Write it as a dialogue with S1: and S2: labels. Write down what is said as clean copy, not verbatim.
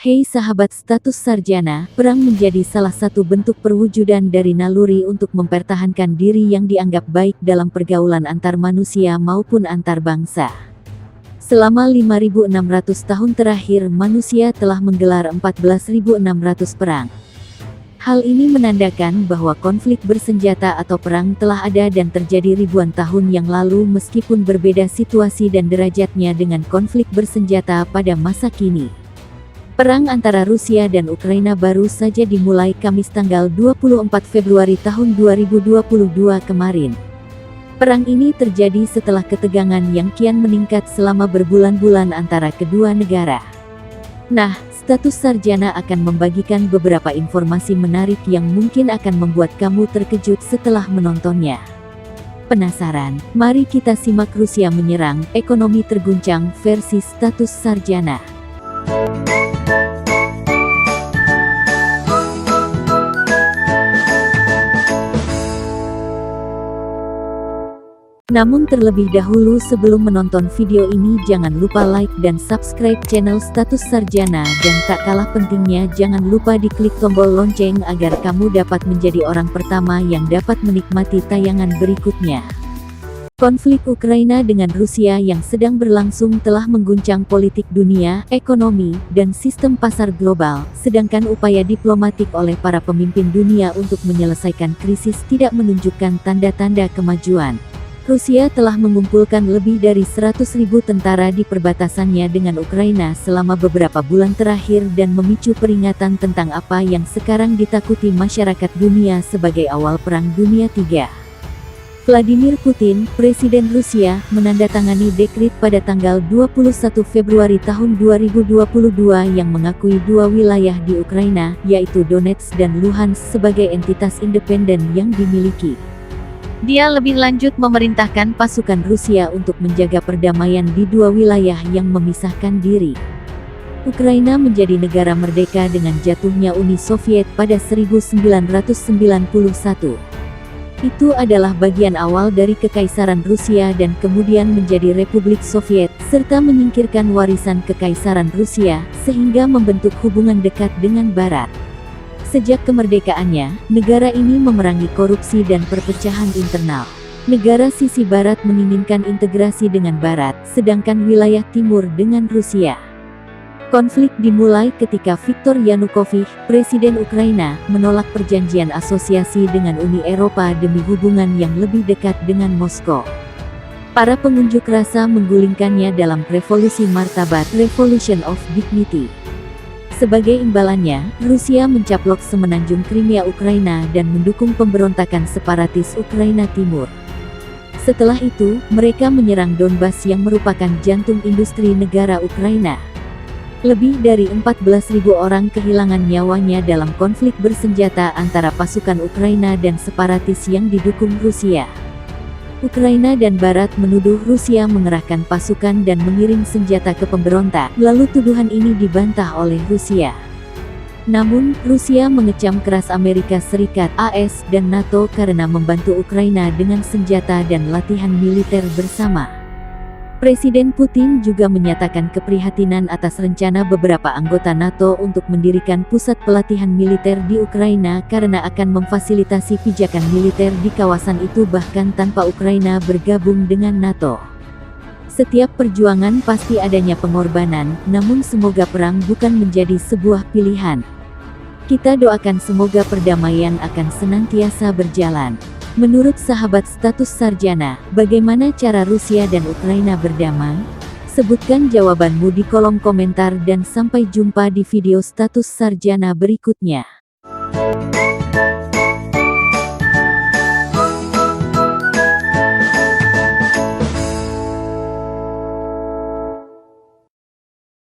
S1: Hei sahabat status sarjana, perang menjadi salah satu bentuk perwujudan dari naluri untuk mempertahankan diri yang dianggap baik dalam pergaulan antar manusia maupun antar bangsa. Selama 5.600 tahun terakhir manusia telah menggelar 14.600 perang. Hal ini menandakan bahwa konflik bersenjata atau perang telah ada dan terjadi ribuan tahun yang lalu meskipun berbeda situasi dan derajatnya dengan konflik bersenjata pada masa kini. Perang antara Rusia dan Ukraina baru saja dimulai Kamis tanggal 24 Februari tahun 2022 kemarin. Perang ini terjadi setelah ketegangan yang kian meningkat selama berbulan-bulan antara kedua negara. Nah, status sarjana akan membagikan beberapa informasi menarik yang mungkin akan membuat kamu terkejut setelah menontonnya. Penasaran? Mari kita simak Rusia menyerang, ekonomi terguncang versi status sarjana. Namun terlebih dahulu sebelum menonton video ini jangan lupa like dan subscribe channel Status Sarjana dan tak kalah pentingnya jangan lupa diklik tombol lonceng agar kamu dapat menjadi orang pertama yang dapat menikmati tayangan berikutnya. Konflik Ukraina dengan Rusia yang sedang berlangsung telah mengguncang politik dunia, ekonomi, dan sistem pasar global, sedangkan upaya diplomatik oleh para pemimpin dunia untuk menyelesaikan krisis tidak menunjukkan tanda-tanda kemajuan. Rusia telah mengumpulkan lebih dari 100.000 tentara di perbatasannya dengan Ukraina selama beberapa bulan terakhir dan memicu peringatan tentang apa yang sekarang ditakuti masyarakat dunia sebagai awal Perang Dunia III. Vladimir Putin, Presiden Rusia, menandatangani dekret pada tanggal 21 Februari tahun 2022 yang mengakui dua wilayah di Ukraina, yaitu Donetsk dan Luhansk sebagai entitas independen yang dimiliki. Dia lebih lanjut memerintahkan pasukan Rusia untuk menjaga perdamaian di dua wilayah yang memisahkan diri. Ukraina menjadi negara merdeka dengan jatuhnya Uni Soviet pada 1991. Itu adalah bagian awal dari Kekaisaran Rusia dan kemudian menjadi Republik Soviet, serta menyingkirkan warisan Kekaisaran Rusia, sehingga membentuk hubungan dekat dengan Barat. Sejak kemerdekaannya, negara ini memerangi korupsi dan perpecahan internal. Negara sisi barat menginginkan integrasi dengan barat, sedangkan wilayah timur dengan Rusia. Konflik dimulai ketika Viktor Yanukovych, Presiden Ukraina, menolak perjanjian asosiasi dengan Uni Eropa demi hubungan yang lebih dekat dengan Moskow. Para pengunjuk rasa menggulingkannya dalam revolusi martabat, Revolution of Dignity. Sebagai imbalannya, Rusia mencaplok semenanjung Crimea Ukraina dan mendukung pemberontakan separatis Ukraina Timur. Setelah itu, mereka menyerang Donbas yang merupakan jantung industri negara Ukraina. Lebih dari 14.000 orang kehilangan nyawanya dalam konflik bersenjata antara pasukan Ukraina dan separatis yang didukung Rusia. Ukraina dan Barat menuduh Rusia mengerahkan pasukan dan mengirim senjata ke pemberontak, lalu tuduhan ini dibantah oleh Rusia. Namun, Rusia mengecam keras Amerika Serikat, AS, dan NATO karena membantu Ukraina dengan senjata dan latihan militer bersama. Presiden Putin juga menyatakan keprihatinan atas rencana beberapa anggota NATO untuk mendirikan pusat pelatihan militer di Ukraina karena akan memfasilitasi pijakan militer di kawasan itu bahkan tanpa Ukraina bergabung dengan NATO. Setiap perjuangan pasti adanya pengorbanan, namun semoga perang bukan menjadi sebuah pilihan. Kita doakan semoga perdamaian akan senantiasa berjalan. Menurut sahabat status sarjana, bagaimana cara Rusia dan Ukraina berdamai? Sebutkan jawabanmu di kolom komentar dan sampai jumpa di video status sarjana berikutnya.